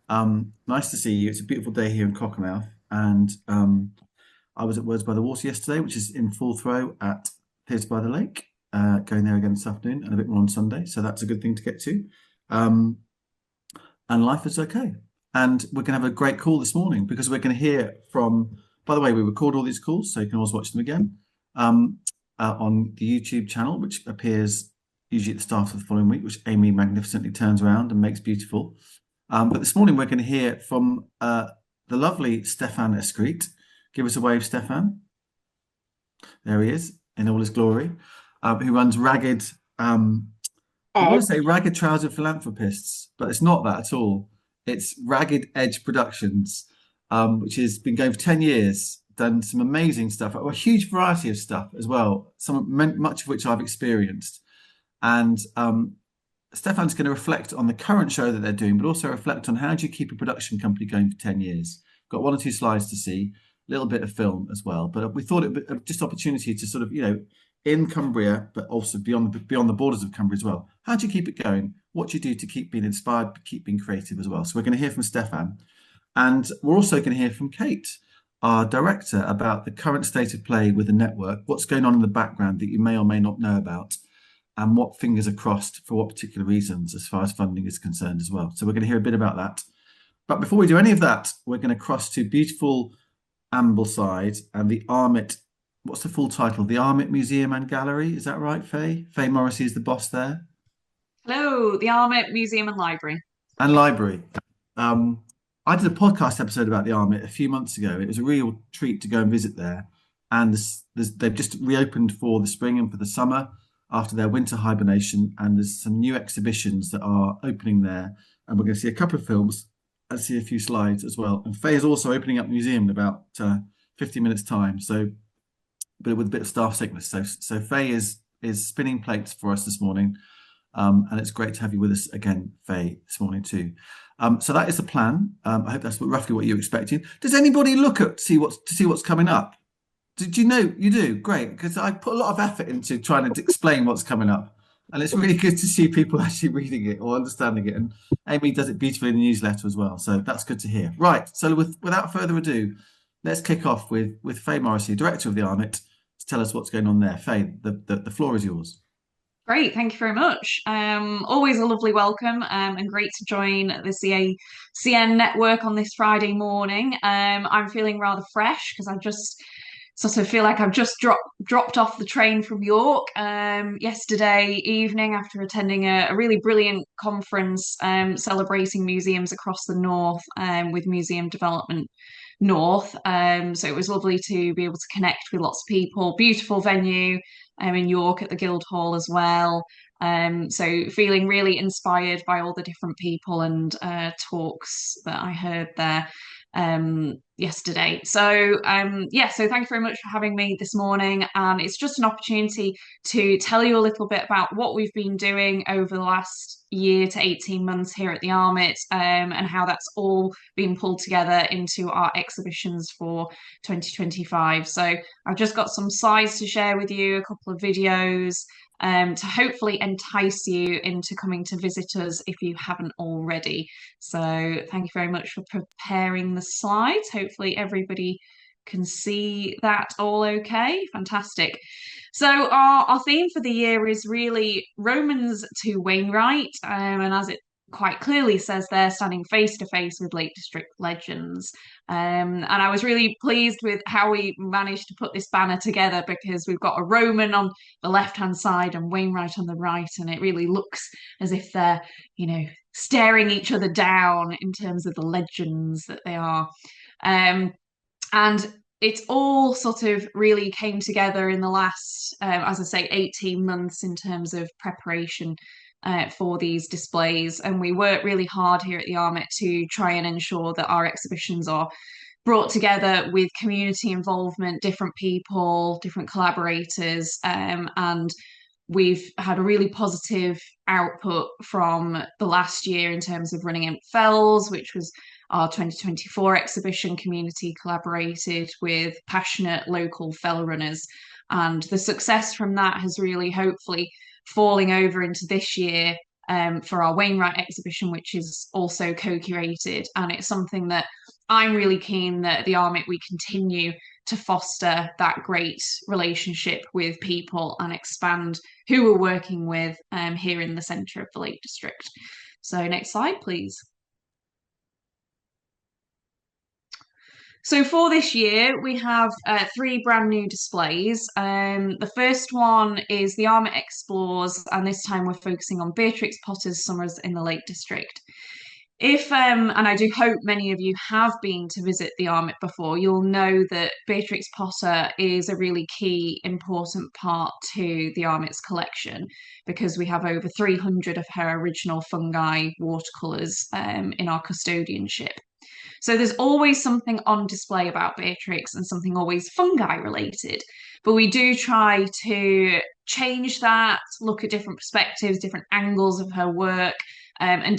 Nice to see you. It's a beautiful day here in Cockermouth, and I was at Words by the Water yesterday, which is in full throw at Theatre by the Lake. Going there again this afternoon, and a bit more on Sunday, so that's a good thing to get to. Um, and life is okay. And we're going to have a great call this morning because we're going to hear from. By the way, we record all these calls, so you can always watch them again on the YouTube channel, which appears usually at the start of the following week, which Amy magnificently turns around and makes beautiful. But this morning we're going to hear from the lovely Stefan Escreet. Give us a wave, Stefan. There he is in all his glory. Who runs Ragged. I want to say Ragged Trouser Philanthropists, but it's not that at all. It's Ragged Edge Productions, which has been going for 10 years, done some amazing stuff, a huge variety of stuff as well, much of which I've experienced. And Stefan's going to reflect on the current show that they're doing, but also reflect on how do you keep a production company going for 10 years. Got one or two slides to see, a little bit of film as well. But we thought it would be just opportunity to sort of, in Cumbria, but also beyond the borders of Cumbria as well. How do you keep it going? What do you do to keep being inspired, but keep being creative as well? So we're going to hear from Stefan. And we're also going to hear from Kate, our director, about the current state of play with the network, what's going on in the background that you may or may not know about, and what fingers are crossed for what particular reasons as far as funding is concerned as well. So we're going to hear a bit about that. But before we do any of that, we're going to cross to beautiful Ambleside and the Armitt. What's the full title? The Armitt Museum and Gallery. Is that right, Faye? Faye Morrissey is the boss there. Hello, the Armitt Museum and Library. And library. I did a podcast episode about the Armitt a few months ago. It was a real treat to go and visit there. And they've just reopened for the spring and for the summer after their winter hibernation, and there's some new exhibitions that are opening there, and we're going to see a couple of films and see a few slides as well. And Faye is also opening up the museum in about 50 minutes time, so but with a bit of staff sickness. So Faye is spinning plates for us this morning, and it's great to have you with us again, Faye, this morning too. So that is the plan. I hope that's roughly what you're expecting. Does anybody look at see what's coming up? Did you know you do? Great, because I put a lot of effort into trying to explain what's coming up. And it's really good to see people actually reading it or understanding it. And Amy does it beautifully in the newsletter as well. So that's good to hear. Right. So without further ado, let's kick off with Faye Morrissey, director of the Armitt, to tell us what's going on there. Faye, the floor is yours. Great, thank you very much. Always a lovely welcome, and great to join the CN network on this Friday morning. I'm feeling rather fresh because I just sort of feel like I've just dropped off the train from York yesterday evening after attending a really brilliant conference celebrating museums across the north with Museum Development North. So it was lovely to be able to connect with lots of people. Beautiful venue in York at the Guildhall as well. So feeling really inspired by all the different people and talks that I heard there yesterday. So thank you very much for having me this morning. And it's just an opportunity to tell you a little bit about what we've been doing over the last year to 18 months here at the Armitt, and how that's all been pulled together into our exhibitions for 2025. So I've just got some slides to share with you, a couple of videos, to hopefully entice you into coming to visit us if you haven't already. So thank you very much for preparing the slides. Hopefully everybody can see that all okay. Fantastic. So our theme for the year is really Romans to Wainwright, and as it quite clearly says there, standing face to face with Lake District legends. And I was really pleased with how we managed to put this banner together because we've got a Roman on the left-hand side and Wainwright on the right, and it really looks as if they're, staring each other down in terms of the legends that they are. And it's all sort of really came together in the last, as I say, 18 months in terms of preparation for these displays. And we work really hard here at the Armitt to try and ensure that our exhibitions are brought together with community involvement, different people, different collaborators, and we've had a really positive output from the last year in terms of running in Fells, which was our 2024 exhibition. Community collaborated with passionate local fell runners, and the success from that has really hopefully falling over into this year for our Wainwright exhibition, which is also co-curated. And it's something that I'm really keen that the Armitt we continue to foster that great relationship with people and expand who we're working with here in the centre of the Lake District. So next slide, please. So for this year, we have three brand new displays. The first one is the Armitt Explores, and this time we're focusing on Beatrix Potter's Summers in the Lake District. If and I do hope many of you have been to visit the Armitt before, you'll know that Beatrix Potter is a really key, important part to the Armitt's collection because we have over 300 of her original fungi watercolours in our custodianship. So there's always something on display about Beatrix and something always fungi related. But we do try to change that, look at different perspectives, different angles of her work, and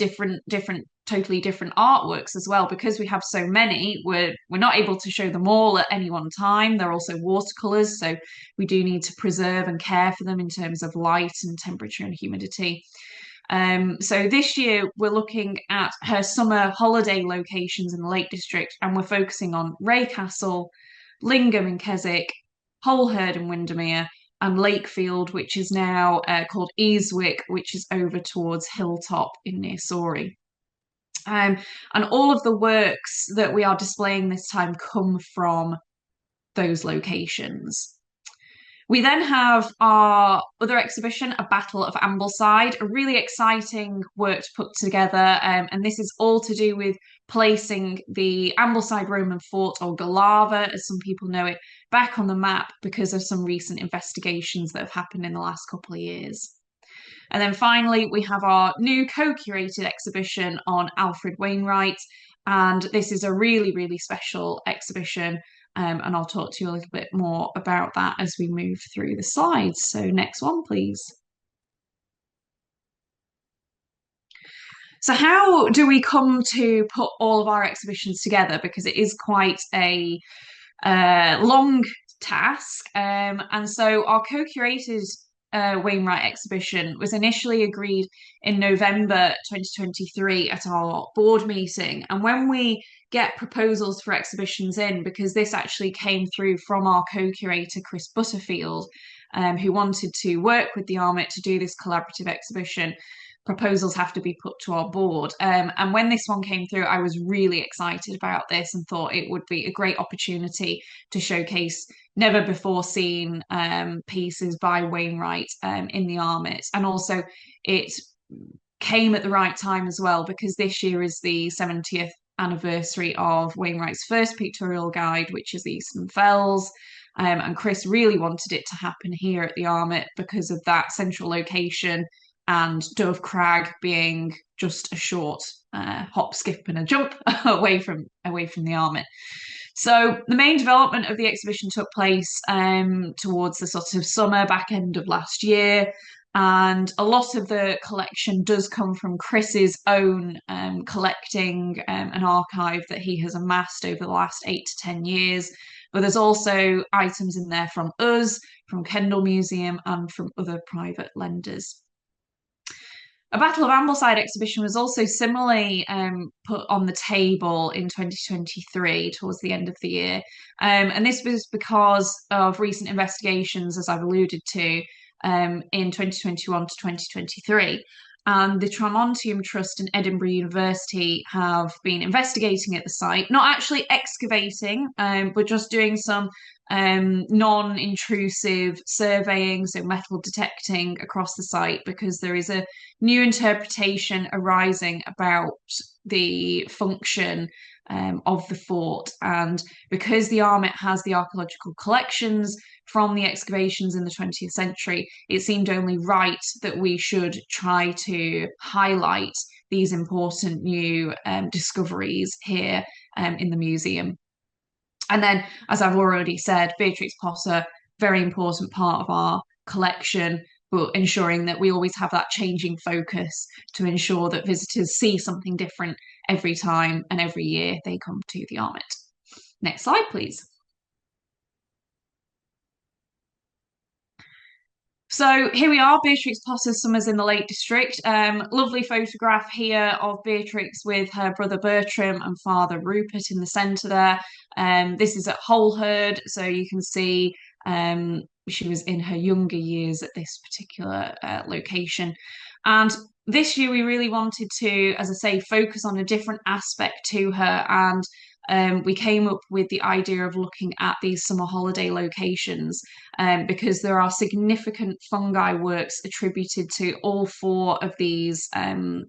totally different artworks as well. Because we have so many, we're not able to show them all at any one time. They're also watercolors, so we do need to preserve and care for them in terms of light and temperature and humidity. So this year we're looking at her summer holiday locations in the Lake District, and we're focusing on Ray Castle, Lingham in Keswick, Holehurd in Windermere, and Lakefield, which is now called Easwick, which is over towards Hilltop in near Surrey. And all of the works that we are displaying this time come from those locations. We then have our other exhibition, A Battle of Ambleside, a really exciting work to put together. And this is all to do with placing the Ambleside Roman fort, or Galava, as some people know it, back on the map because of some recent investigations that have happened in the last couple of years. And then finally, we have our new co-curated exhibition on Alfred Wainwright. And this is a really, really special exhibition. And I'll talk to you a little bit more about that as we move through the slides. So next one, please. So how do we come to put all of our exhibitions together? Because it is quite a long task. And so our co-curated Wainwright exhibition was initially agreed in November 2023 at our board meeting. And when we get proposals for exhibitions in, because this actually came through from our co-curator, Chris Butterfield, who wanted to work with the Armitt to do this collaborative exhibition, proposals have to be put to our board. And when this one came through, I was really excited about this and thought it would be a great opportunity to showcase never before seen pieces by Wainwright in the Armitt. And also it came at the right time as well, because this year is the 70th anniversary of Wainwright's first pictorial guide, which is the Eastern Fells. And Chris really wanted it to happen here at the Armitt because of that central location and Dove Crag being just a short hop, skip, and a jump away from the Armitt. So the main development of the exhibition took place towards the sort of summer back end of last year. And a lot of the collection does come from Chris's own collecting an archive that he has amassed over the last 8 to 10 years. But there's also items in there from us, from Kendall Museum, and from other private lenders. A Battle of Ambleside exhibition was also similarly put on the table in 2023 towards the end of the year. And this was because of recent investigations, as I've alluded to, in 2021 to 2023. And the Tramontium Trust and Edinburgh University have been investigating at the site, not actually excavating, but just doing some non-intrusive surveying, so metal detecting across the site, because there is a new interpretation arising about the function of the fort. And because the Armitt has the archaeological collections from the excavations in the 20th century, it seemed only right that we should try to highlight these important new discoveries here in the museum. And then, as I've already said, Beatrix Potter, very important part of our collection, but ensuring that we always have that changing focus to ensure that visitors see something different every time and every year they come to the Armitt. Next slide, please. So here we are, Beatrix Potter's Summers in the Lake District. Lovely photograph here of Beatrix with her brother Bertram and father Rupert in the centre there. This is at Holherd, so you can see she was in her younger years at this particular location. And this year we really wanted to, as I say, focus on a different aspect to her, and we came up with the idea of looking at these summer holiday locations because there are significant fungi works attributed to all four of these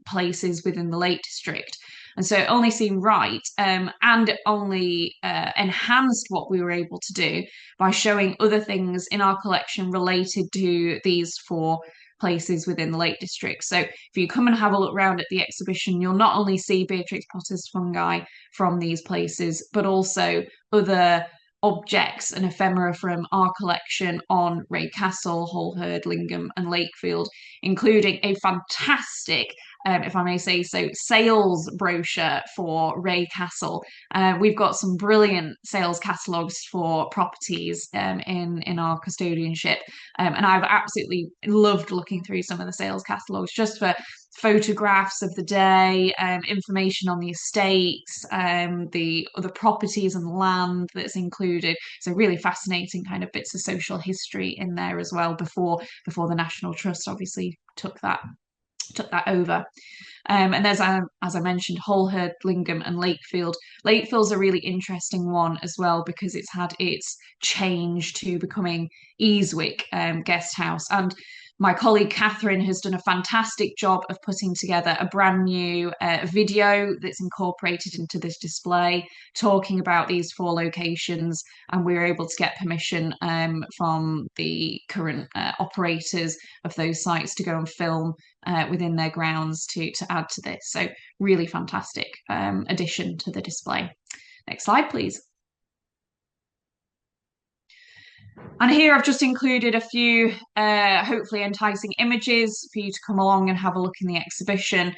places within the Lake District. And so it only seemed right, and it only enhanced what we were able to do by showing other things in our collection related to these four places within the Lake District. So if you come and have a look around at the exhibition, you'll not only see Beatrix Potter's fungi from these places, but also other objects and ephemera from our collection on Ray Castle, Holherd, Lingham, and Lakefield, including a fantastic, if I may say so, sales brochure for Ray Castle. We've got some brilliant sales catalogues for properties in our custodianship, and I've absolutely loved looking through some of the sales catalogues just for photographs of the day, information on the estates, the other properties and land that's included. So really fascinating kind of bits of social history in there as well before the National Trust obviously took that over. And there's, as I mentioned, Holherd, Lingham, and Lakefield. Lakefield's a really interesting one as well because it's had its change to becoming Easwick Guest House. And my colleague Catherine has done a fantastic job of putting together a brand new video that's incorporated into this display, talking about these four locations. And we were able to get permission from the current operators of those sites to go and film within their grounds to add to this. So really fantastic addition to the display. Next slide, please. And here I've just included a few hopefully enticing images for you to come along and have a look in the exhibition.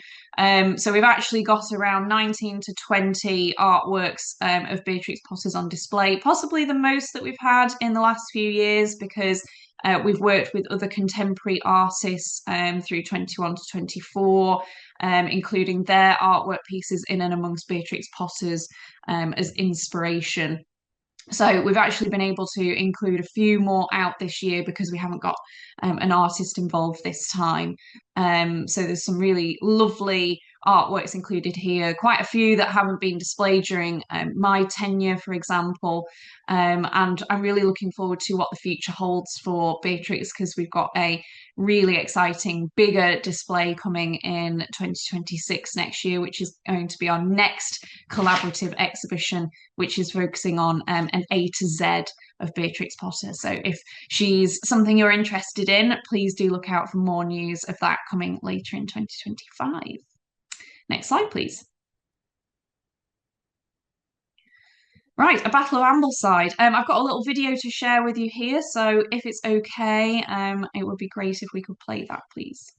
So we've actually got around 19 to 20 artworks of Beatrix Potter's on display, possibly the most that we've had in the last few years because we've worked with other contemporary artists through 21 to 24, including their artwork pieces in and amongst Beatrix Potter's as inspiration. So we've actually been able to include a few more out this year because we haven't got an artist involved this time. So there's some really lovely artworks included here, quite a few that haven't been displayed during my tenure, for example. And I'm really looking forward to what the future holds for Beatrix because we've got a really exciting, bigger display coming in 2026 next year, which is going to be our next collaborative exhibition, which is focusing on an A to Z of Beatrix Potter. So if she's something you're interested in, please do look out for more news of that coming later in 2025. Next slide, please. Right, a Battle of Ambleside. I've got a little video to share with you here, so if it's okay, it would be great if we could play that, please.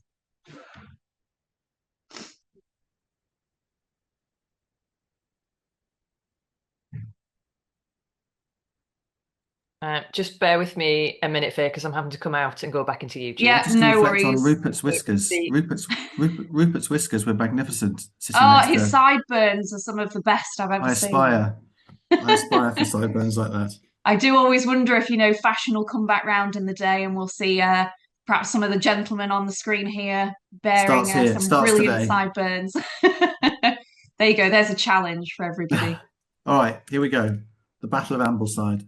Just bear with me a minute, Faye, because I'm having to come out and go back into YouTube. Yeah, just no reflect worries. on Rupert's whiskers. Rupert's whiskers were magnificent. Oh, his sideburns are some of the best I've ever seen. I aspire for sideburns like that. I do always wonder if, fashion will come back round in the day and we'll see perhaps some of the gentlemen on the screen here bearing some brilliant sideburns. There you go. There's a challenge for everybody. All right, here we go. The Battle of Ambleside.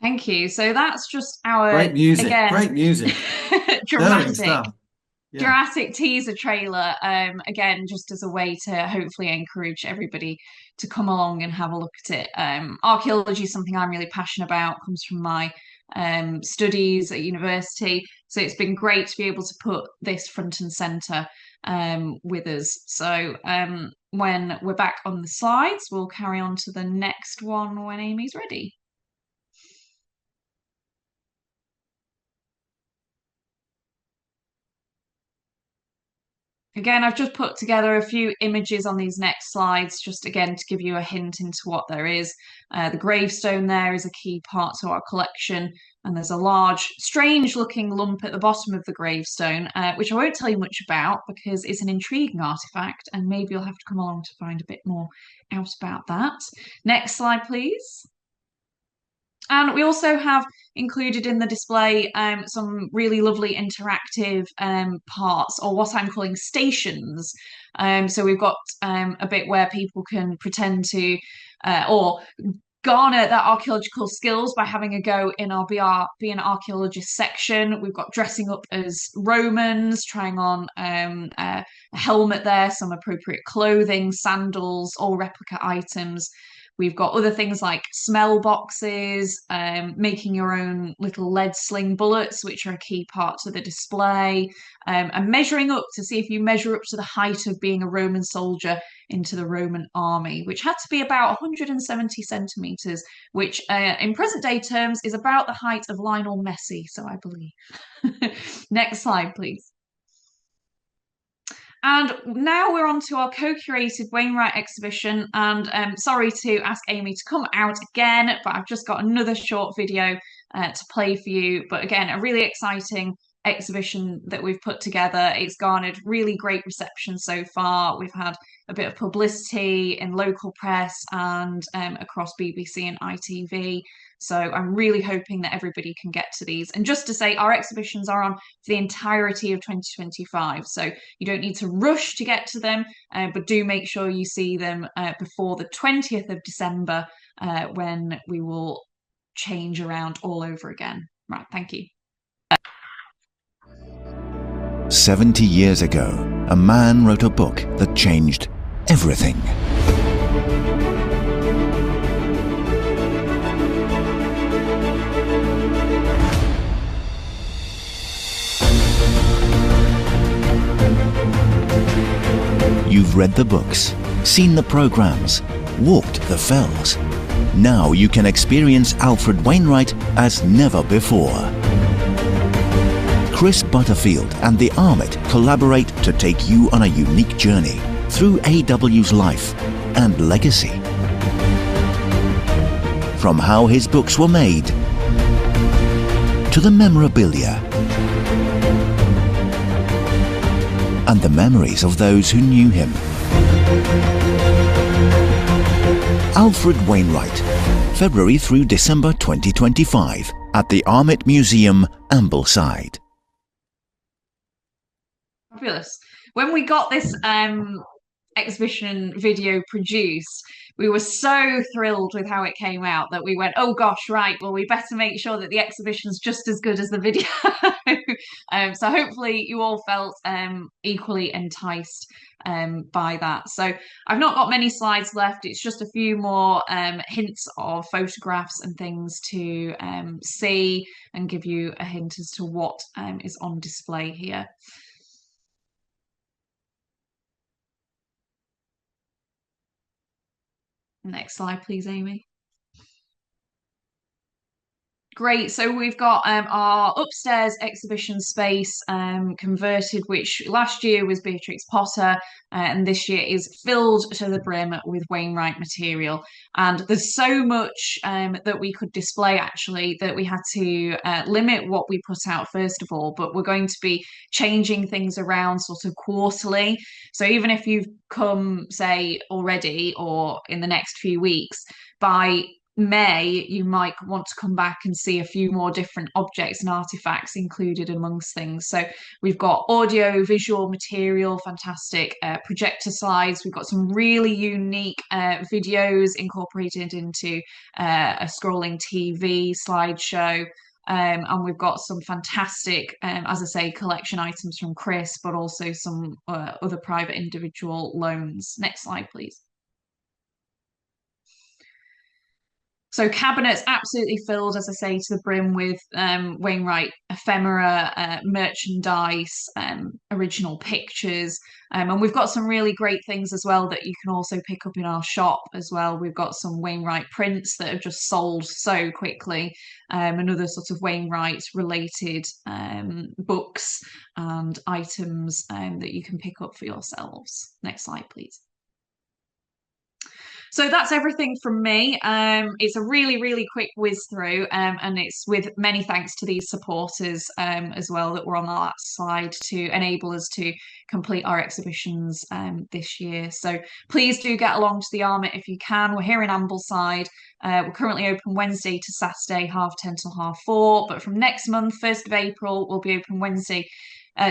Thank you. So that's just our, Great music, again, great music, stirring dramatic stuff. Yeah. dramatic teaser trailer, again, just as a way to hopefully encourage everybody to come along and have a look at it. Archaeology is something I'm really passionate about, comes from my studies at university. So it's been great to be able to put this front and center with us. So when we're back on the slides, we'll carry on to the next one when Amy's ready. Again, I've just put together a few images on these next slides, just again to give you a hint into what there is. The gravestone there is a key part to our collection, and there's a large, strange-looking lump at the bottom of the gravestone, which I won't tell you much about because it's an intriguing artifact, and maybe you'll have to come along to find a bit more out about that. Next slide, please. And we also have included in the display some really lovely interactive parts, or what I'm calling stations. So we've got a bit where people can pretend to or garner their archaeological skills by having a go in our be an archaeologist section. We've got dressing up as Romans, trying on a helmet there, some appropriate clothing, sandals, all replica items. We've got other things like smell boxes, making your own little lead sling bullets, which are a key part to the display, and measuring up to see if you measure up to the height of being a Roman soldier into the Roman army, which had to be about 170 centimeters, which in present day terms is about the height of Lionel Messi, so I believe. Next slide, please. And now we're on to our co-curated Wainwright exhibition. And sorry to ask Amy to come out again, but I've just got another short video to play for you. But again, a really exciting exhibition that we've put together. It's garnered really great reception so far. We've had a bit of publicity in local press and across BBC and ITV. So I'm really hoping that everybody can get to these. And just to say, our exhibitions are on for the entirety of 2025. So you don't need to rush to get to them, but do make sure you see them before the 20th of December when we will change around all over again. Right, thank you. 70 years ago, a man wrote a book that changed everything. You've read the books, seen the programs, walked the fells. Now you can experience Alfred Wainwright as never before. Chris Butterfield and the Armitt collaborate to take you on a unique journey through AW's life and legacy. From how his books were made to the memorabilia and the memories of those who knew him. Alfred Wainwright, February through December 2025 at the Armitt Museum, Ambleside. Fabulous. When we got this exhibition video produced, we were so thrilled with how it came out that we went, oh gosh, right, well, we better make sure that the exhibition's just as good as the video. So hopefully you all felt equally enticed by that. So I've not got many slides left. It's just a few more hints of photographs and things to see and give you a hint as to what is on display here. Next slide, please, Amy. Great. So we've got our upstairs exhibition space converted, which last year was Beatrix Potter, and this year is filled to the brim with Wainwright material. And there's so much that we could display, actually, that we had to limit what we put out first of all. But we're going to be changing things around sort of quarterly. So even if you've come, say, already or in the next few weeks, by May, you might want to come back and see a few more different objects and artifacts included amongst things. So we've got audio, visual material, fantastic projector slides. We've got some really unique videos incorporated into a scrolling TV slideshow. And we've got some fantastic, as I say, collection items from Chris, but also some other private individual loans. Next slide, please. So cabinets absolutely filled, as I say, to the brim with Wainwright ephemera, merchandise, original pictures. And we've got some really great things as well that you can also pick up in our shop as well. We've got some Wainwright prints that have just sold so quickly, and other sort of Wainwright related books and items that you can pick up for yourselves. Next slide, please. So that's everything from me. It's a really, really quick whiz through, and it's with many thanks to these supporters as well that were on that slide to enable us to complete our exhibitions this year. So please do get along to the Armitt if you can. We're here in Ambleside. We're currently open Wednesday to Saturday, 10:30 till 4:30. But from next month, 1st of April, we'll be open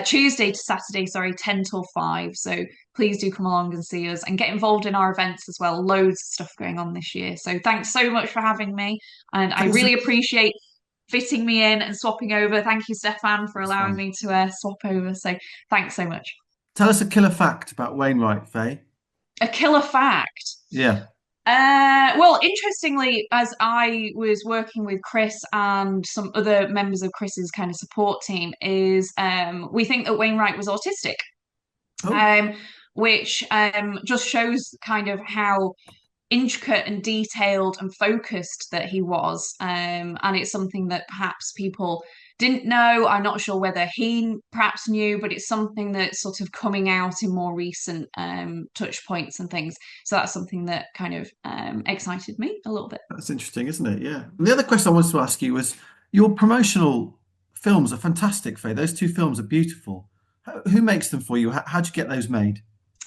Tuesday to Saturday, 10 till 5. So please do come along and see us and get involved in our events as well. Loads of stuff going on this year. So thanks so much for having me. And I really appreciate fitting me in and swapping over. Thank you, Stefan, for allowing me to swap over. So thanks so much. Tell us a killer fact about Wainwright, Faye. A killer fact? Yeah. Well, interestingly, as I was working with Chris and some other members of Chris's kind of support team, is we think that Wainwright was autistic. Oh. Which just shows kind of how intricate and detailed and focused that he was. And it's something that perhaps people didn't know. I'm not sure whether he perhaps knew, but it's something that's sort of coming out in more recent touch points and things. So that's something that kind of excited me a little bit. That's interesting, isn't it? Yeah. And the other question I wanted to ask you was, your promotional films are fantastic, Faye. Those 2 films are beautiful. Who makes them for you? How'd you get those made?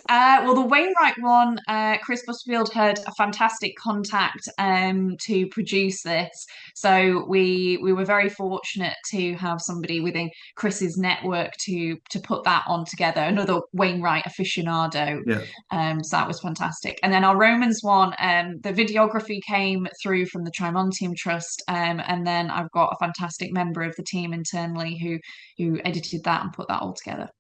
Well, the Wainwright one, Chris Butterfield had a fantastic contact to produce this. So we were very fortunate to have somebody within Chris's network to put that on together, another Wainwright aficionado. Yeah. So that was fantastic. And then our Romans one, the videography came through from the Trimontium Trust. And then I've got a fantastic member of the team internally who edited that and put that all together.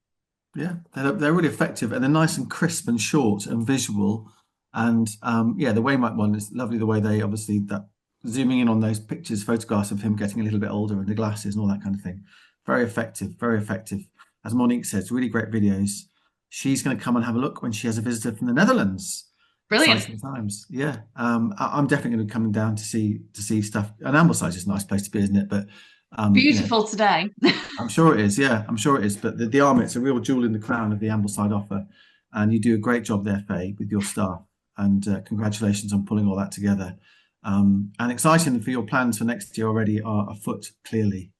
Yeah, they're really effective, and they're nice and crisp and short and visual. And yeah, the Wainwright one is lovely, the way they obviously that zooming in on those pictures, photographs of him getting a little bit older and the glasses and all that kind of thing. Very effective, very effective. As Monique says, really great videos. She's going to come and have a look when she has a visitor from the Netherlands. Brilliant. Exciting times. Yeah, I'm definitely going to be coming down to see stuff. And Ambleside is a nice place to be, isn't it? But beautiful today. I'm sure it is. Yeah, I'm sure it is. But the Armitt's a real jewel in the crown of the Ambleside offer, and you do a great job there, Faye, with your staff. And congratulations on pulling all that together. And exciting for your plans for next year already are afoot. Clearly,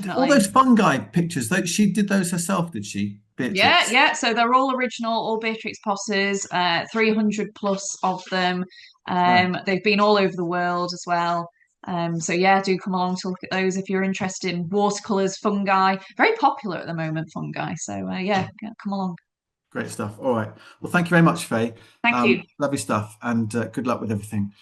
all those fungi pictures? She did those herself, did she? Beatrix? Yeah. So they're all original, all Beatrix Posses. 300 plus of them. Right. They've been all over the world as well. So yeah, do come along to look at those if you're interested in watercolors, fungi. Very popular at the moment, fungi. So yeah, come along. Great stuff. All right. Well, thank you very much, Faye. Thank you. Lovely stuff, and good luck with everything.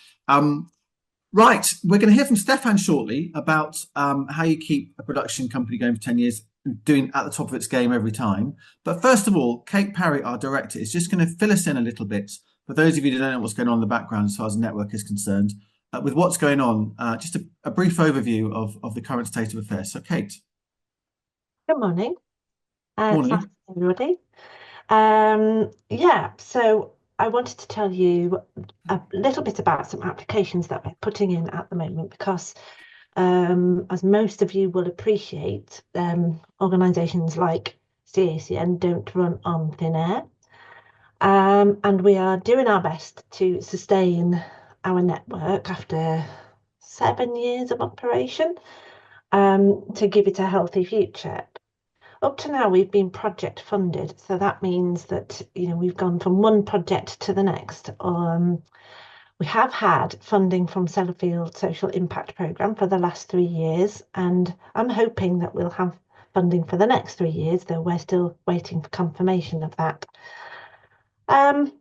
Right, we're going to hear from Stefan shortly about how you keep a production company going for 10 years, doing at the top of its game every time. But first of all, Kate Parry, our director, is just going to fill us in a little bit. For those of you who don't know what's going on in the background as far as the network is concerned, with what's going on, just a brief overview of the current state of affairs. So, Kate. Good morning. Morning. Everybody. Yeah, so I wanted to tell you a little bit about some applications that we're putting in at the moment, because as most of you will appreciate, organisations like CACN don't run on thin air. And we are doing our best to sustain our network after 7 years of operation, to give it a healthy future. Up to now, we've been project funded, so that means that we've gone from one project to the next. We have had funding from Sellafield Social Impact Programme for the last 3 years, and I'm hoping that we'll have funding for the next 3 years, though we're still waiting for confirmation of that. The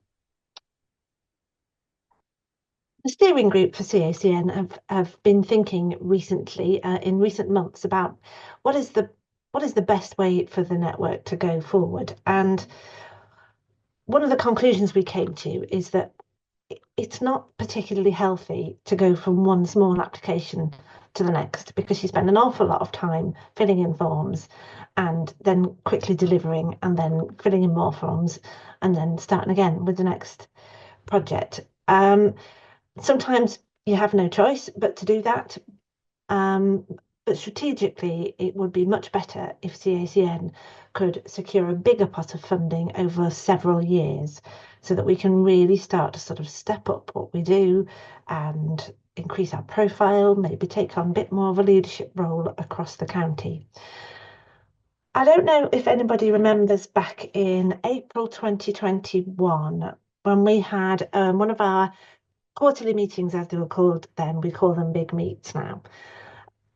steering group for CACN have been thinking recently, in recent months, about what is the best way for the network to go forward. And one of the conclusions we came to is that it's not particularly healthy to go from one small application to the next, because you spend an awful lot of time filling in forms and then quickly delivering and then filling in more forms and then starting again with the next project. Sometimes you have no choice but to do that. But strategically, it would be much better if CACN could secure a bigger pot of funding over several years, so that we can really start to sort of step up what we do and increase our profile, maybe take on a bit more of a leadership role across the county. I don't know if anybody remembers back in April 2021, when we had one of our quarterly meetings, as they were called then. We call them big meets now,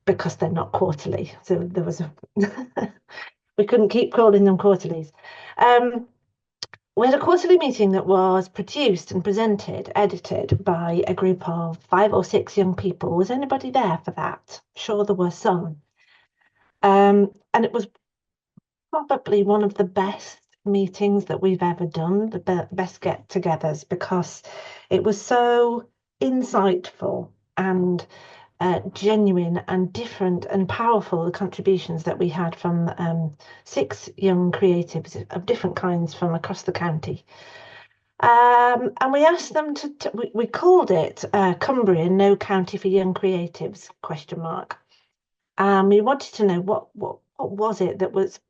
because they're not quarterly. So there was we couldn't keep calling them quarterlies. We had a quarterly meeting that was produced and presented, edited by a group of 5 or 6 young people. Was anybody there for that? Sure, there were some. And it was probably one of the best meetings that we've ever done, the best get-togethers, because it was so insightful and genuine and different and powerful, the contributions that we had from 6 young creatives of different kinds from across the county. And we asked them we called it Cumbria, No County for Young Creatives, ? We wanted to know what was it that was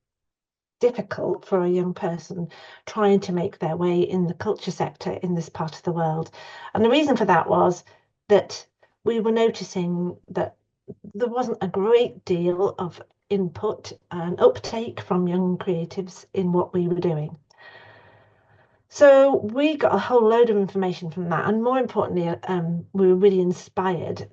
difficult for a young person trying to make their way in the culture sector in this part of the world. And the reason for that was that we were noticing that there wasn't a great deal of input and uptake from young creatives in what we were doing. So we got a whole load of information from that, and more importantly, we were really inspired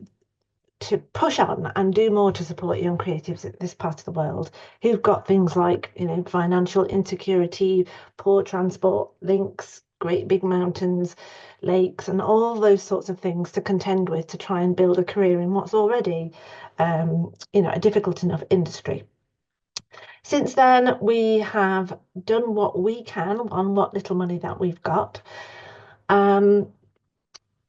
to push on and do more to support young creatives in this part of the world who've got things like, financial insecurity, poor transport links, great big mountains, lakes, and all those sorts of things to contend with to try and build a career in what's already, a difficult enough industry. Since then, we have done what we can on what little money that we've got.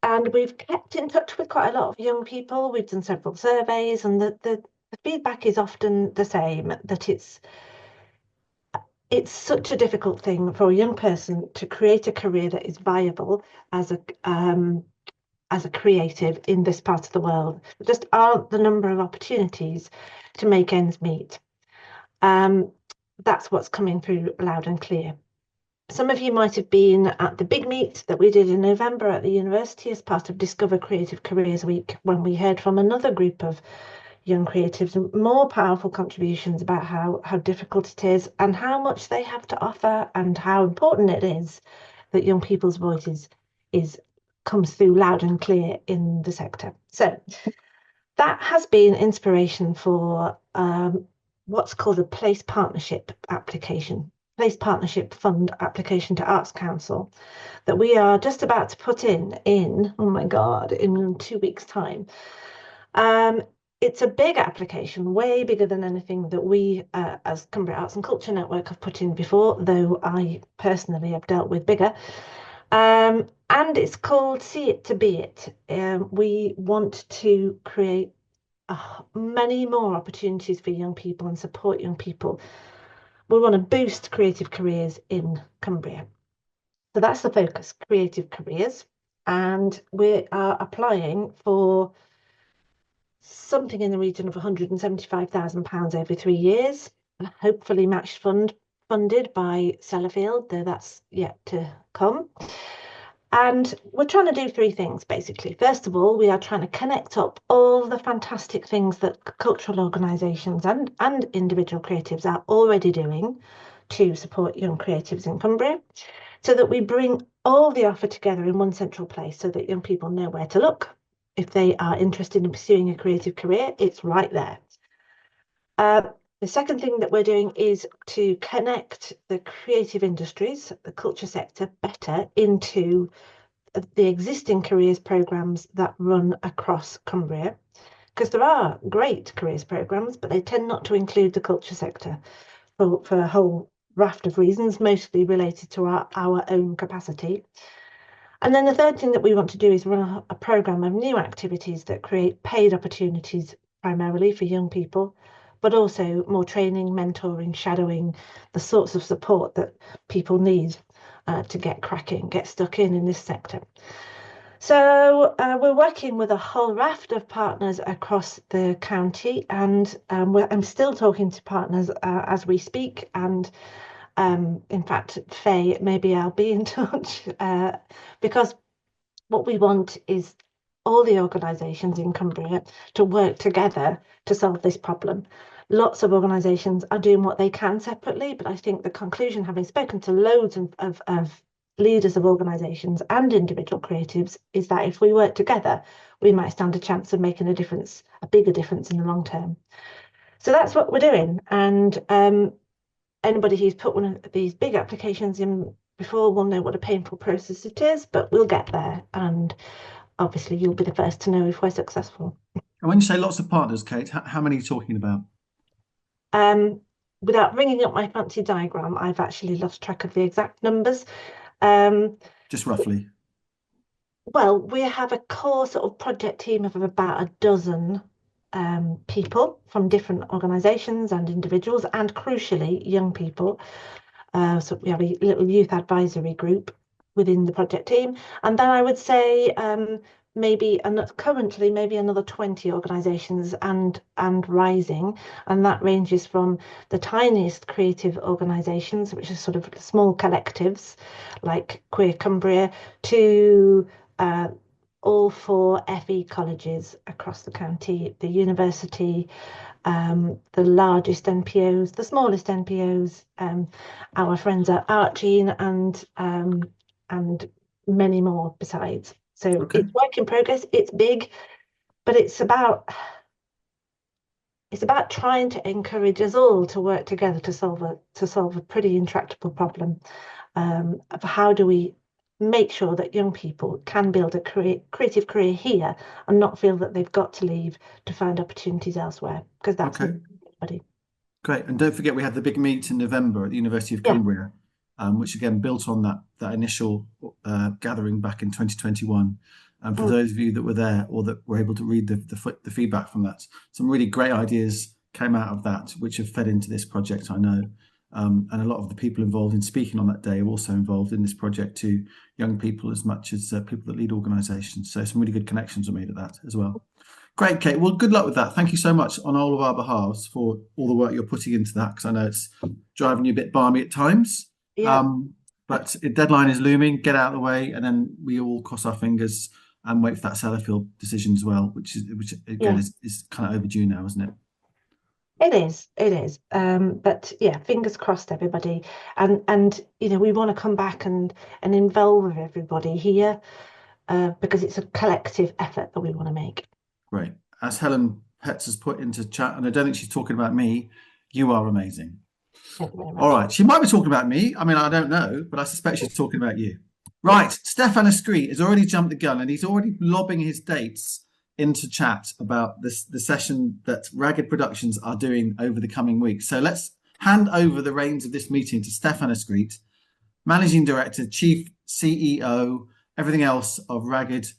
And we've kept in touch with quite a lot of young people. We've done several surveys, and the feedback is often the same, that it's such a difficult thing for a young person to create a career that is viable as a creative in this part of the world. There just aren't the number of opportunities to make ends meet. That's what's coming through loud and clear. Some of you might have been at the big meet that we did in November at the university as part of Discover Creative Careers Week, when we heard from another group of young creatives, more powerful contributions about how difficult it is and how much they have to offer, and how important it is that young people's voices comes through loud and clear in the sector. So that has been inspiration for what's called a Place Partnership application. Place Partnership Fund application to Arts Council that we are just about to put in oh my God, in 2 weeks' time. It's a big application, way bigger than anything that we as Cumbria Arts and Culture Network have put in before, though I personally have dealt with bigger. And it's called See It to Be It. We want to create many more opportunities for young people and support young people. We want to boost creative careers in Cumbria. So that's the focus, creative careers. And we are applying for something in the region of £175,000 over 3 years, hopefully matched funded by Sellafield, though that's yet to come. And we're trying to do 3 things, basically. First of all, we are trying to connect up all the fantastic things that cultural organisations and individual creatives are already doing to support young creatives in Cumbria, so that we bring all the offer together in one central place so that young people know where to look. If they are interested in pursuing a creative career, it's right there. The second thing that we're doing is to connect the creative industries, the culture sector, better into the existing careers programmes that run across Cumbria, because there are great careers programmes, but they tend not to include the culture sector for a whole raft of reasons, mostly related to our own capacity. And then the third thing that we want to do is run a programme of new activities that create paid opportunities primarily for young people, but also more training, mentoring, shadowing, the sorts of support that people need to get cracking, get stuck in this sector. So we're working with a whole raft of partners across the county, and I'm still talking to partners as we speak. And in fact, Faye, maybe I'll be in touch because what we want is all the organisations in Cumbria to work together to solve this problem. Lots of organisations are doing what they can separately, but I think the conclusion, having spoken to loads of leaders of organisations and individual creatives, is that if we work together, we might stand a chance of making a difference, a bigger difference in the long term. So that's what we're doing. And anybody who's put one of these big applications in before will know what a painful process it is, but we'll get there. And obviously, you'll be the first to know if we're successful. And when you say lots of partners, Kate, how many are you talking about? Without bringing up my fancy diagram, I've actually lost track of the exact numbers. Just roughly. Well, we have a core sort of project team of about a dozen people from different organisations and individuals, and crucially, young people. So we have a little youth advisory group within the project team. And then I would say currently maybe another 20 organisations and rising. And that ranges from the tiniest creative organisations, which are sort of small collectives like Queer Cumbria, to all 4 FE colleges across the county, the university, the largest NPOs, the smallest NPOs, our friends at Artgene, and many more besides. So Okay. It's work in progress. It's big, but it's about trying to encourage us all to work together to solve a pretty intractable problem of how do we make sure that young people can build a creative career here and not feel that they've got to leave to find opportunities elsewhere, because that's Okay. everybody. Great. And don't forget, we had the big meet in November at the University of Cumbria, which again built on that initial gathering back in 2021. And for those of you that were there or that were able to read the feedback from that, some really great ideas came out of that, which have fed into this project, I know. And a lot of the people involved in speaking on that day are also involved in this project to young people as much as people that lead organisations. So some really good connections were made at that as well. Great, Kate. Well, good luck with that. Thank you so much on all of our behalves for all the work you're putting into that, because I know it's driving you a bit balmy at times. Yeah. But a deadline is looming. Get out of the way, and then we all cross our fingers and wait for that Sellafield decision as well, which again is kind of overdue now, isn't it? It is. But yeah, fingers crossed, everybody. And we want to come back and involve everybody here because it's a collective effort that we want to make. Great. As Helen Petz has put into chat, and I don't think she's talking about me, you are amazing. Thank you very much. All right. She might be talking about me. I mean, I don't know, but I suspect she's talking about you. Right. Stefan Escreet has already jumped the gun, and he's already lobbing his dates into chat about the session that Ragged Productions are doing over the coming weeks. So let's hand over the reins of this meeting to Stefan Escreet, Managing Director, Chief CEO, everything else of Ragged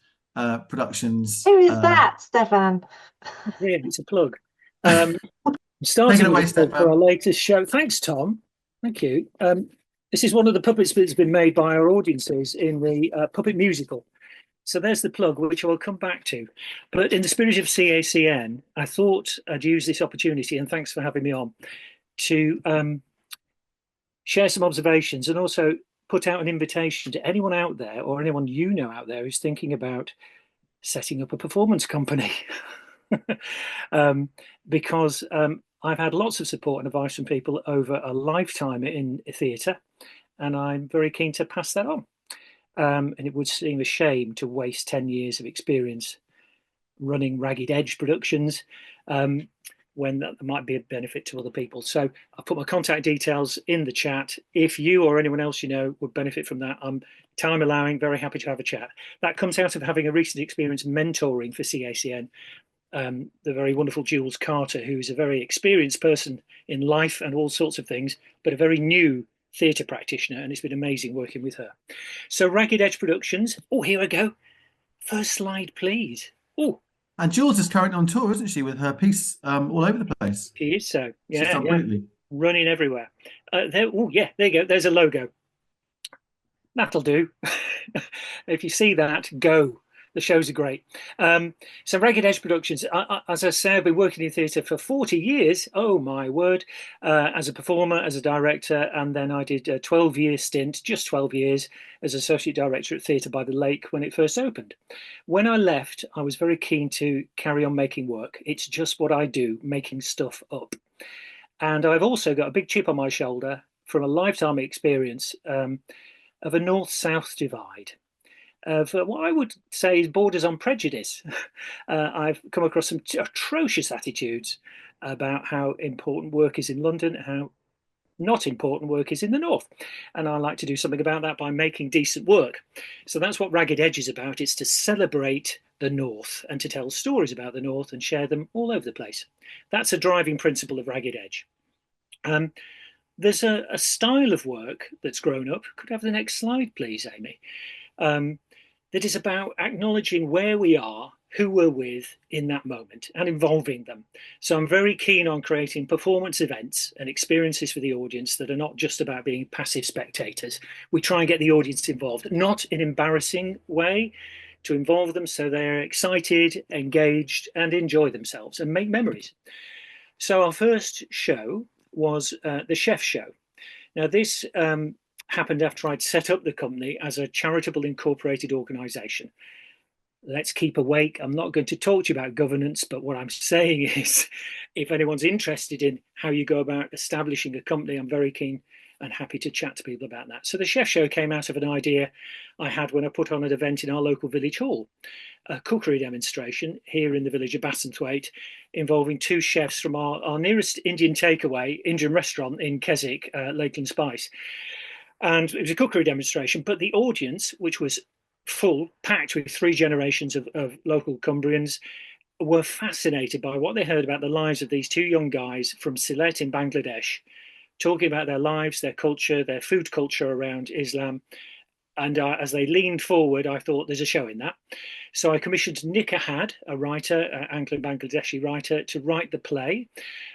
Productions. Who is that, Stefan? Yeah, it's a plug. Starting away, with for Stefan. our latest show. Thanks, Tom. Thank you. This is one of the puppets that's been made by our audiences in the puppet musical. So there's the plug, which I will come back to. But in the spirit of CACN, I thought I'd use this opportunity, and thanks for having me on, to share some observations and also put out an invitation to anyone out there, or anyone you know out there, who's thinking about setting up a performance company. Because I've had lots of support and advice from people over a lifetime in theatre, and I'm very keen to pass that on. and it would seem a shame to waste 10 years of experience running Ragged Edge productions when that might be a benefit to other people. So I've put my contact details in the chat. If you or anyone else you know would benefit from that, I'm time allowing, very happy to have a chat. That comes out of having a recent experience mentoring for CACN the very wonderful Jules Carter, who's a very experienced person in life and all sorts of things, but a very new theatre practitioner, and it's been amazing working with her. So Ragged Edge Productions. Oh, here we go. First slide, please. Oh, and Jules is currently on tour, isn't she, with her piece all over the place? she is so. She's Yeah, done yeah. brilliantly. Running everywhere. There, oh, yeah, there you go. There's a logo. That'll do. If you see that, go. The shows are great. So Ragged Edge Productions, as I say, I've been working in theatre for 40 years. Oh, my word. As a performer, as a director, and then I did a 12-year stint, just 12 years, as associate director at Theatre by the Lake when it first opened. When I left, I was very keen to carry on making work. It's just what I do, making stuff up. And I've also got a big chip on my shoulder from a lifetime experience of a north-south divide. Of what I would say is borders on prejudice. I've come across some atrocious attitudes about how important work is in London, how not important work is in the north. And I like to do something about that by making decent work. So that's what Ragged Edge is about. It's to celebrate the north and to tell stories about the north and share them all over the place. That's a driving principle of Ragged Edge. There's a style of work that's grown up. Could I have the next slide, please, Amy? That is about acknowledging where we are, who we're with in that moment, and involving them. So I'm very keen on creating performance events and experiences for the audience that are not just about being passive spectators. We try and get the audience involved, not in an embarrassing way, to involve them so they're excited, engaged, and enjoy themselves and make memories. So our first show was the Chef Show. Now this happened after I'd set up the company as a charitable incorporated organisation. Let's keep awake. I'm not going to talk to you about governance, but what I'm saying is, if anyone's interested in how you go about establishing a company, I'm very keen and happy to chat to people about that. So the Chef Show came out of an idea I had when I put on an event in our local village hall, a cookery demonstration here in the village of Bassenthwaite, involving two chefs from our nearest Indian takeaway, Indian restaurant in Keswick, Lakeland Spice. And it was a cookery demonstration, but the audience, which was full, packed with three generations of local Cumbrians, were fascinated by what they heard about the lives of these two young guys from Sylhet in Bangladesh, talking about their lives, their culture, their food culture around Islam. And as they leaned forward, I thought there's a show in that. So I commissioned Nick Ahad, a writer, an Anglo-Bangladeshi writer, to write the play.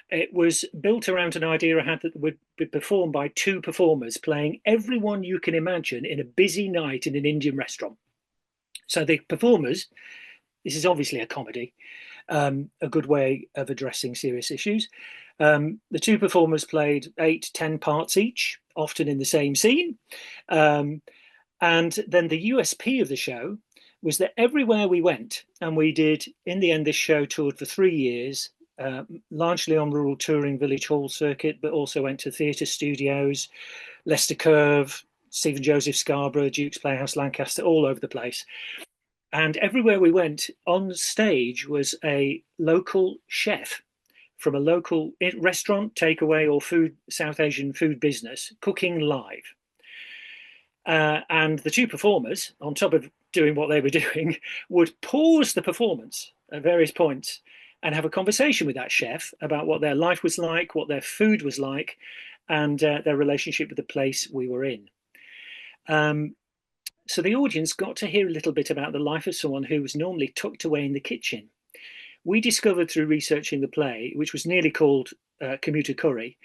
It was built around an idea I had that would be performed by two performers, playing everyone you can imagine in a busy night in an Indian restaurant. So the performers, this is obviously a comedy, a good way of addressing serious issues. The two performers played 8-10 parts each, often in the same scene. And then the USP of the show was that everywhere we went, and we did, in the end, this show toured for 3 years, largely on rural touring village hall circuit, but also went to theatre studios, Leicester Curve, Stephen Joseph Scarborough, Duke's Playhouse, Lancaster, all over the place. And everywhere we went, on stage was a local chef from a local restaurant, takeaway, or food, South Asian food business, cooking live. And the two performers, on top of doing what they were doing, would pause the performance at various points and have a conversation with that chef about what their life was like, what their food was like, and their relationship with the place we were in. So the audience got to hear a little bit about the life of someone who was normally tucked away in the kitchen. We discovered through researching the play, which was nearly called Commuter Curry,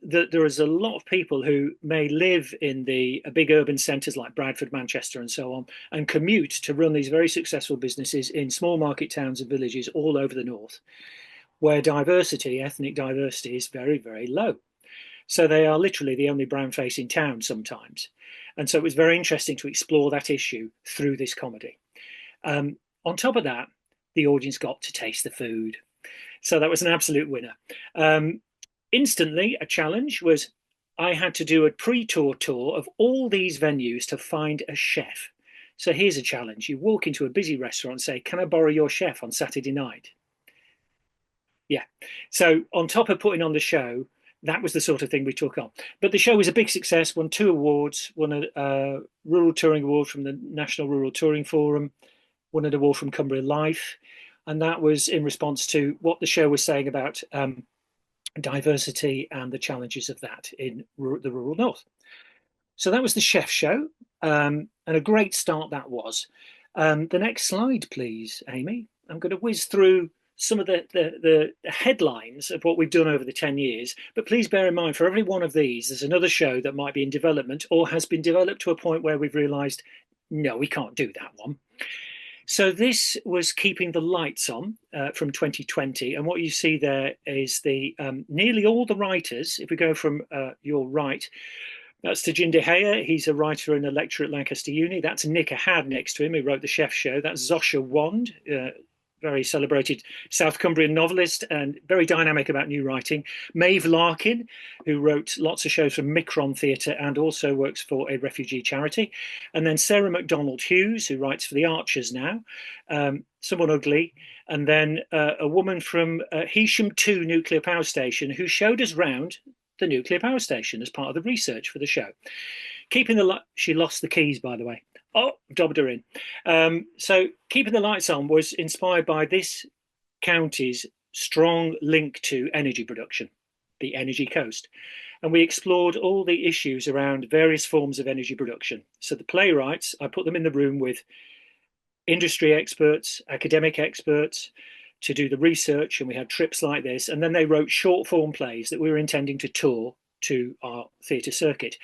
that there is a lot of people who may live in the big urban centres like Bradford, Manchester and so on, and commute to run these very successful businesses in small market towns and villages all over the north, where diversity, ethnic diversity, is very, very low. So they are literally the only brown face in town sometimes. And so it was very interesting to explore that issue through this comedy. On top of that, the audience got to taste the food. So that was an absolute winner. Instantly, a challenge was, I had to do a pre-tour tour of all these venues to find a chef. So here's a challenge. You walk into a busy restaurant and say, can I borrow your chef on Saturday night? Yeah. So on top of putting on the show, that was the sort of thing we took on. But the show was a big success, won 2 awards, won a Rural Touring Award from the National Rural Touring Forum, won an award from Cumbria Life. And that was in response to what the show was saying about diversity and the challenges of that in the rural north. So that was the chef show, and a great start that was. The next slide, please, Amy. I'm going to whiz through some of the headlines of what we've done over the 10 years, but please bear in mind, for every one of these, there's another show that might be in development or has been developed to a point where we've realised, no, we can't do that one. So this was Keeping the Lights On from 2020. And what you see there is the nearly all the writers, if we go from your right, that's Tajin Haya. He's a writer and a lecturer at Lancaster Uni. That's Nick Ahad next to him, who wrote The Chef Show. That's Zosha Wand, very celebrated South Cumbrian novelist and very dynamic about new writing. Maeve Larkin, who wrote lots of shows from Cumbrian Theatre and also works for a refugee charity. And then Sarah MacDonald Hughes, who writes for The Archers now, Someone Ugly. And then a woman from Heysham 2 Nuclear Power Station, who showed us round the nuclear power station as part of the research for the show. Keeping the she lost the keys, by the way. Oh, dobbed her in. So Keeping the Lights On was inspired by this county's strong link to energy production, the Energy Coast. And we explored all the issues around various forms of energy production. So the playwrights, I put them in the room with industry experts, academic experts, to do the research, and we had trips like this. And then they wrote short form plays that we were intending to tour to our theatre circuit.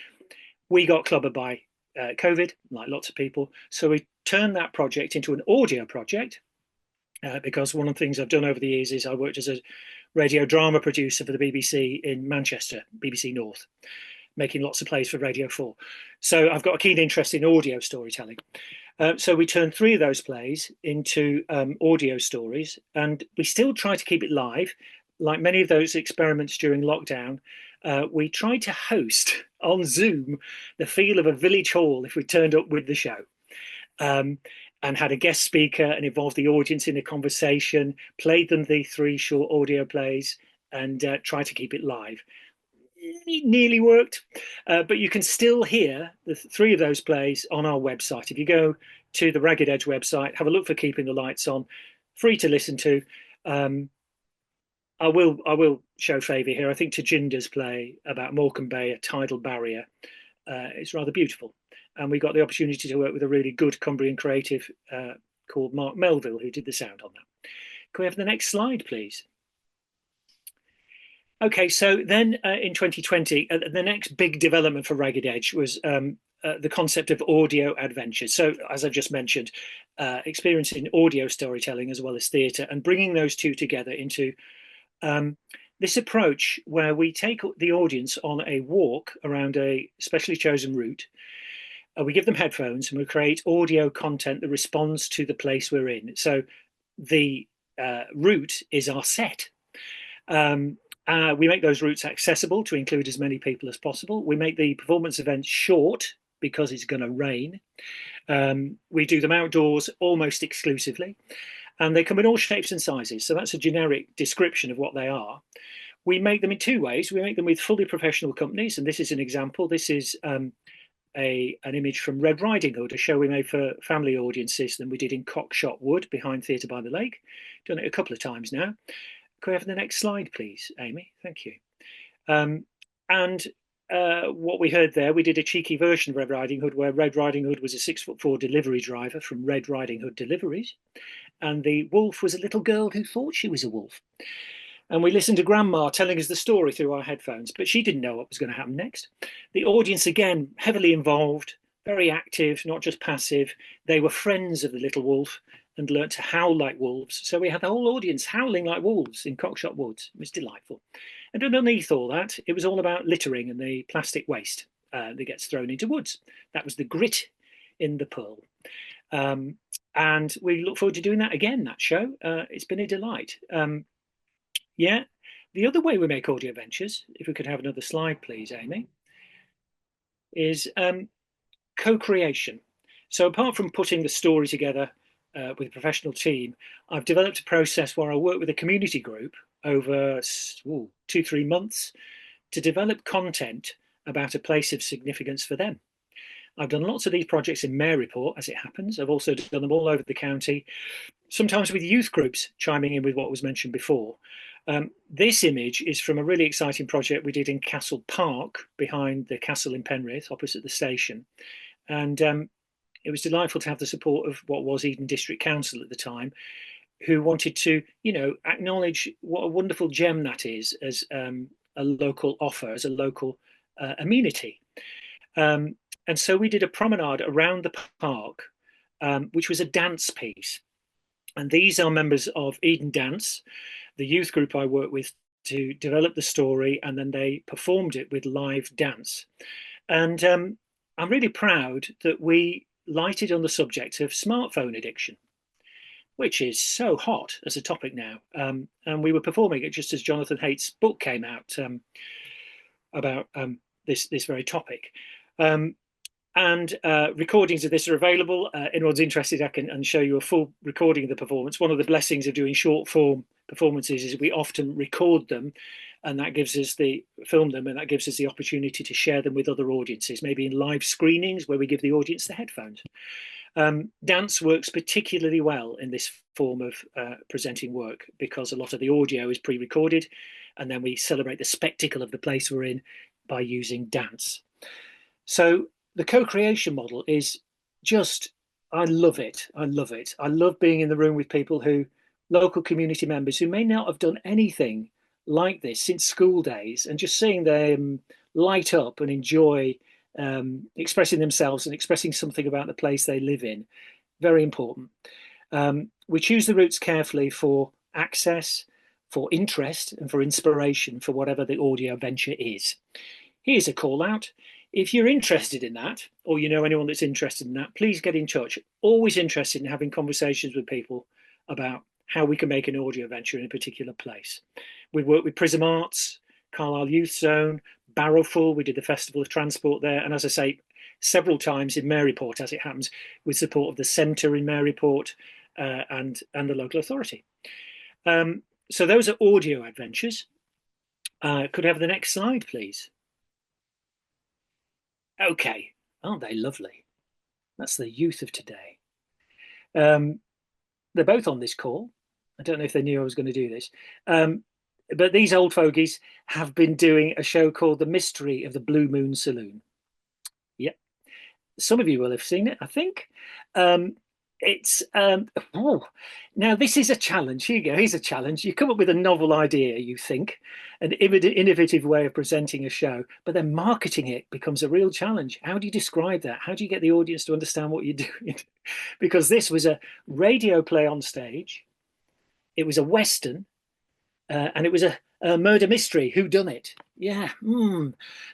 We got clobbered by COVID, like lots of people. So we turned that project into an audio project because one of the things I've done over the years is I worked as a radio drama producer for the BBC in Manchester, BBC North, making lots of plays for Radio 4. So I've got a keen interest in audio storytelling. So we turned 3 of those plays into audio stories, and we still try to keep it live. Like many of those experiments during lockdown, we tried to host on Zoom the feel of a village hall if we turned up with the show, and had a guest speaker and involved the audience in a conversation, played them the 3 short audio plays, and tried to keep it live. It nearly worked, but you can still hear the 3 of those plays on our website. If you go to the Ragged Edge website, have a look for Keeping the Lights On, free to listen to. I will show favour here. I think Tajinder's play about Morecambe Bay, a tidal barrier, it's rather beautiful. And we got the opportunity to work with a really good Cumbrian creative called Mark Melville, who did the sound on that. Can we have the next slide, please? Okay, so then in 2020, the next big development for Ragged Edge was the concept of audio adventures. So, as I've just mentioned, experiencing audio storytelling as well as theatre, and bringing those two together into this approach where we take the audience on a walk around a specially chosen route. We give them headphones and we create audio content that responds to the place we're in. So the route is our set. We make those routes accessible to include as many people as possible. We make the performance events short because it's going to rain. We do them outdoors almost exclusively, and they come in all shapes and sizes. So that's a generic description of what they are. We make them in 2 ways. We make them with fully professional companies, and this is an example. This is an image from Red Riding Hood, a show we made for family audiences that we did in Cockshot Wood behind Theatre by the Lake. Done it a couple of times now. Can we have the next slide, please, Amy? Thank you. What we heard there, we did a cheeky version of Red Riding Hood where Red Riding Hood was a 6'4" delivery driver from Red Riding Hood Deliveries. And the wolf was a little girl who thought she was a wolf. And we listened to Grandma telling us the story through our headphones, but she didn't know what was going to happen next. The audience, again, heavily involved, very active, not just passive. They were friends of the little wolf and learnt to howl like wolves. So we had the whole audience howling like wolves in Cockshot Woods. It was delightful. And underneath all that, it was all about littering and the plastic waste that gets thrown into woods. That was the grit in the pearl. And we look forward to doing that again, that show. It's been a delight. Yeah, the other way we make audio ventures, if we could have another slide, please, Amy. is co-creation. So apart from putting the story together with a professional team, I've developed a process where I work with a community group over 2-3 months to develop content about a place of significance for them. I've done lots of these projects in Maryport, as it happens. I've also done them all over the county, sometimes with youth groups chiming in with what was mentioned before. This image is from a really exciting project we did in Castle Park, behind the castle in Penrith, opposite the station. And it was delightful to have the support of what was Eden District Council at the time, who wanted to, acknowledge what a wonderful gem that is as a local offer, as a local amenity. And so we did a promenade around the park, which was a dance piece. And these are members of Eden Dance, the youth group I work with, to develop the story, and then they performed it with live dance. And I'm really proud that we lighted on the subject of smartphone addiction, which is so hot as a topic now. And we were performing it just as Jonathan Haidt's book came out about this very topic. And recordings of this are available. Anyone's interested, I can show you a full recording of the performance. One of the blessings of doing short form performances is we often record them, and that gives us film them, and that gives us the opportunity to share them with other audiences, maybe in live screenings where we give the audience the headphones. Dance works particularly well in this form of presenting work, because a lot of the audio is pre-recorded, and then we celebrate the spectacle of the place we're in by using dance. So the co-creation model is just, I love it. I love it. I love being in the room with people local community members who may not have done anything like this since school days, and just seeing them light up and enjoy expressing themselves and expressing something about the place they live in. Very important. We choose the routes carefully for access, for interest, and for inspiration for whatever the audio venture is. Here's a call out. If you're interested in that, or you know anyone that's interested in that, please get in touch. Always interested in having conversations with people about how we can make an audio venture in a particular place. We work with Prism Arts, Carlisle Youth Zone, Barrowful. We did the Festival of Transport there. And as I say, several times in Maryport, as it happens, with support of the Centre in Maryport and the local authority. So those are audio adventures. Could I have the next slide, please? Okay, aren't they lovely? That's the youth of today. They're both on this call. I don't know if they knew I was going to do this. But these old fogies have been doing a show called The Mystery of the Blue Moon Saloon. Yep. Some of you will have seen it, I think. Now this is a challenge. Here you go. Here's a challenge. You come up with a novel idea, you think, an innovative way of presenting a show, but then marketing it becomes a real challenge. How do you describe that? How do you get the audience to understand what you're doing? Because this was a radio play on stage. It was a Western, and it was a murder mystery. Who done it? Yeah,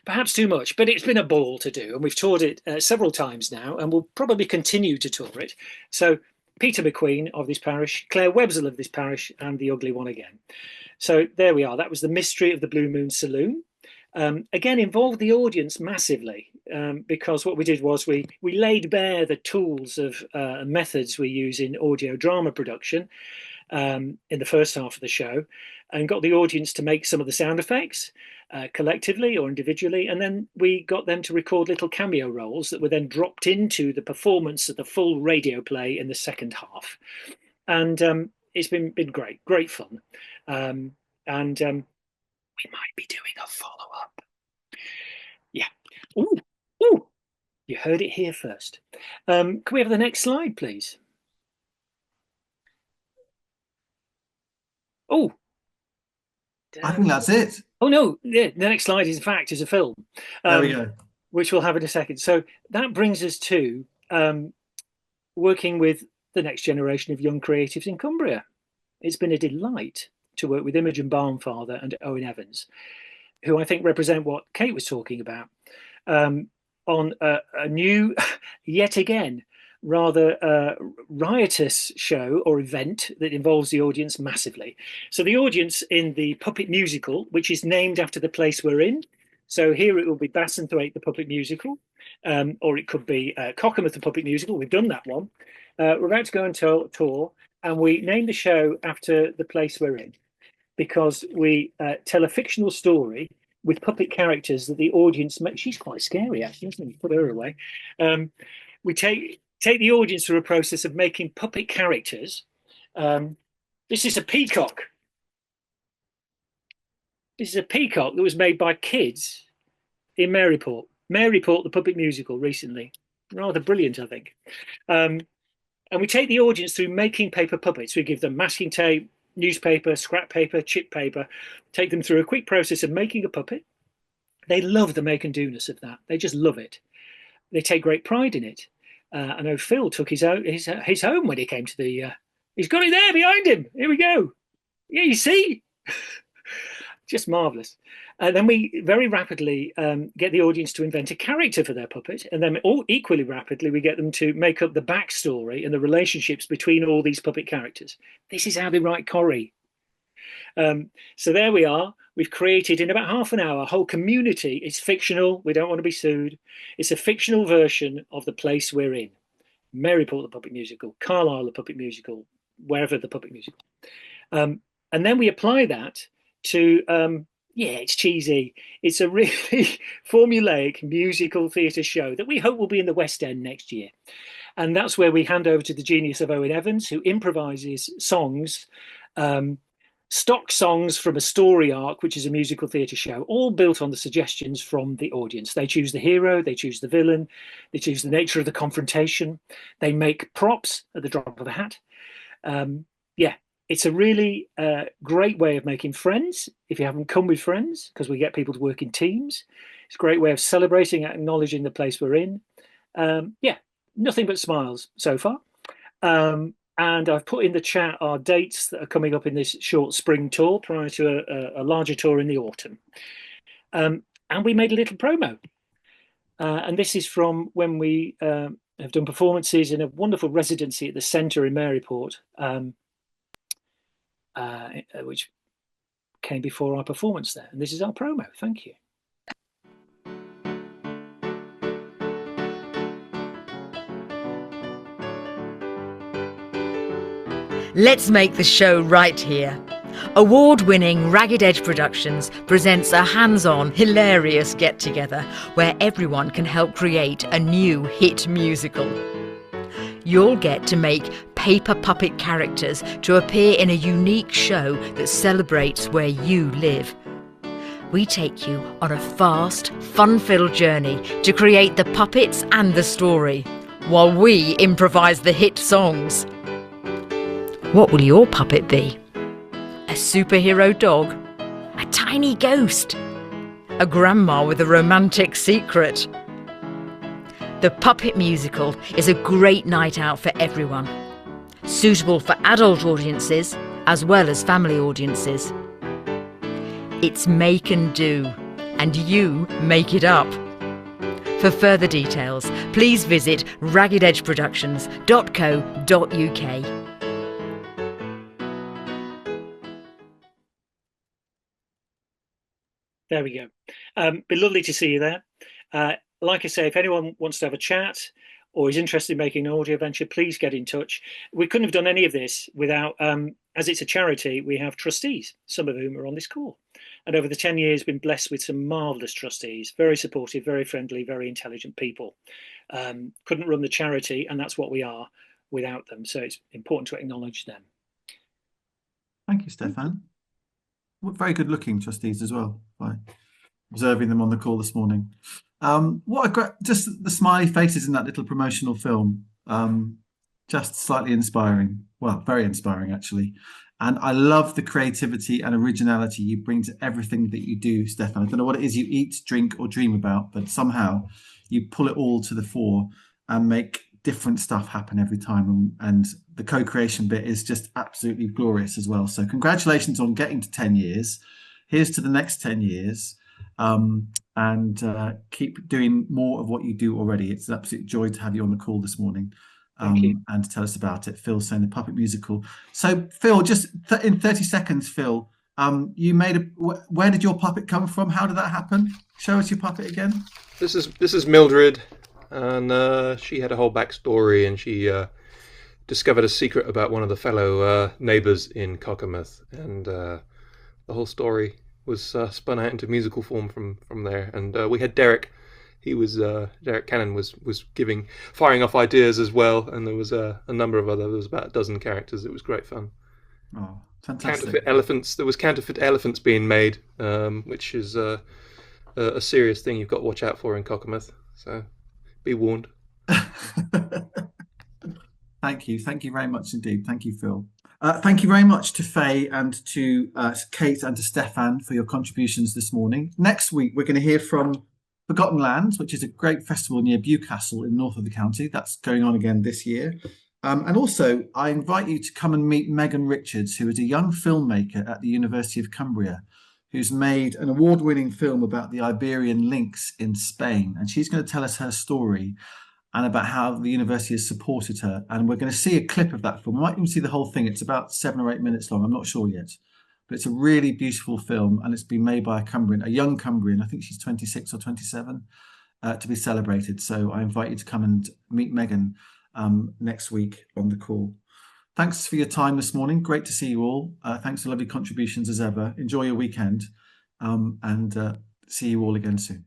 perhaps too much, but it's been a ball to do, and we've toured it several times now, and we'll probably continue to tour it. So Peter McQueen of this parish, Claire Websell of this parish, and the Ugly One again. So there we are. That was The Mystery of the Blue Moon Saloon. Again, involved the audience massively, because what we did was we laid bare the tools of methods we use in audio drama production in the first half of the show, and got the audience to make some of the sound effects collectively or individually, and then we got them to record little cameo roles that were then dropped into the performance of the full radio play in the second half. And it's been great fun. And we might be doing a follow-up. Yeah. Ooh, you heard it here first. Can we have the next slide, please? Oh, I think that's it. Oh no, the next slide is in fact is a film. There we go. Which we'll have in a second. So that brings us to working with the next generation of young creatives in Cumbria. It's been a delight to work with Imogen Barnfather and Owen Evans, who I think represent what Kate was talking about, on a new, yet again, rather riotous show or event that involves the audience massively. So the audience in the puppet musical, which is named after the place we're in. So here it will be Bassenthwaite, the puppet musical. or it could be Cockham the Puppet Musical. We've done that one. We're about to go and tour, and we named the show after the place we're in, because we tell a fictional story with puppet characters that the audience makes. She's quite scary, actually, isn't it? Put her away. We take the audience through a process of making puppet characters. This is a peacock. This is a peacock that was made by kids in Maryport. Maryport, the puppet musical, recently. Rather brilliant, I think. And we take the audience through making paper puppets. We give them masking tape, newspaper, scrap paper, chip paper, take them through a quick process of making a puppet. They love the make and do-ness of that. They just love it. They take great pride in it. I know Phil took his home when he came to the... he's got it there behind him. Here we go. Yeah, you see? Just marvellous. Then we very rapidly get the audience to invent a character for their puppet. And then equally rapidly, we get them to make up the backstory and the relationships between all these puppet characters. This is how they write Corrie. So there we are. We've created in about half an hour a whole community. It's fictional. We don't want to be sued. It's a fictional version of the place we're in. Maryport, the puppet musical, Carlisle, the puppet musical, wherever the puppet musical. And then we apply that to, yeah, it's cheesy. It's a really formulaic musical theatre show that we hope will be in the West End next year. And that's where we hand over to the genius of Owen Evans, who improvises songs, stock songs from a story arc, which is a musical theatre show, all built on the suggestions from the audience. They choose the hero, they choose the villain, they choose the nature of the confrontation. They make props at the drop of a hat. Yeah, it's a really great way of making friends if you haven't come with friends, because we get people to work in teams. It's a great way of celebrating and acknowledging the place we're in. Yeah, nothing but smiles so far. And I've put in the chat our dates that are coming up in this short spring tour prior to a larger tour in the autumn. And we made a little promo. And this is from when we have done performances in a wonderful residency at the Centre in Maryport, which came before our performance there. And this is our promo. Thank you. Let's make the show right here. Award-winning Ragged Edge Productions presents a hands-on, hilarious get-together where everyone can help create a new hit musical. You'll get to make paper puppet characters to appear in a unique show that celebrates where you live. We take you on a fast, fun-filled journey to create the puppets and the story, while we improvise the hit songs. What will your puppet be? A superhero dog? A tiny ghost? A grandma with a romantic secret? The Puppet Musical is a great night out for everyone, suitable for adult audiences as well as family audiences. It's make and do, and you make it up. For further details, please visit raggededgeproductions.co.uk. There we go. Be lovely to see you there. Like I say, if anyone wants to have a chat or is interested in making an audio venture, please get in touch. We couldn't have done any of this without, as it's a charity, we have trustees, some of whom are on this call. And over the 10 years, been blessed with some marvellous trustees, very supportive, very friendly, very intelligent people. Couldn't run the charity, and that's what we are, without them. So it's important to acknowledge them. Thank you, Stefan. Very good looking trustees as well, by observing them on the call this morning. What a great, just the smiley faces in that little promotional film, just slightly inspiring. Well, very inspiring actually. And I love the creativity and originality you bring to everything that you do, Stefan. I don't know what it is you eat, drink or dream about, but somehow you pull it all to the fore and make different stuff happen every time, and the co-creation bit is just absolutely glorious as well. So congratulations on getting to 10 years. Here's to the next 10 years, and keep doing more of what you do already. It's an absolute joy to have you on the call this morning, and to tell us about it. Phil saying the puppet musical. So Phil, just in 30 seconds, Phil, you made where did your puppet come from? How did that happen? Show us your puppet again. This is Mildred. and she had a whole backstory, and she discovered a secret about one of the fellow neighbours in Cockermouth, and the whole story was spun out into musical form from there. And we had Derek. Derek Cannon was firing off ideas as well, and there was a number of there was about a dozen characters. It was great fun. Oh, fantastic! Counterfeit elephants. There was counterfeit elephants being made, which is a serious thing you've got to watch out for in Cockermouth. So be warned. Thank you very much indeed. Thank you, Phil. Thank you very much to Faye and to Kate and to Stefan for your contributions this morning. Next week we're going to hear from Forgotten Lands, which is a great festival near Bewcastle in north of the county. That's going on again this year. And also, I invite you to come and meet Megan Richards, who is a young filmmaker at the University of Cumbria, who's made an award-winning film about the Iberian lynx in Spain. And she's going to tell us her story and about how the university has supported her. And we're going to see a clip of that film. We might even see the whole thing. It's about 7 or 8 minutes long. I'm not sure yet. But it's a really beautiful film, and it's been made by a young Cumbrian. I think she's 26 or 27, to be celebrated. So I invite you to come and meet Megan next week on the call. Thanks for your time this morning. Great to see you all. Thanks for lovely contributions as ever. Enjoy your weekend, and see you all again soon.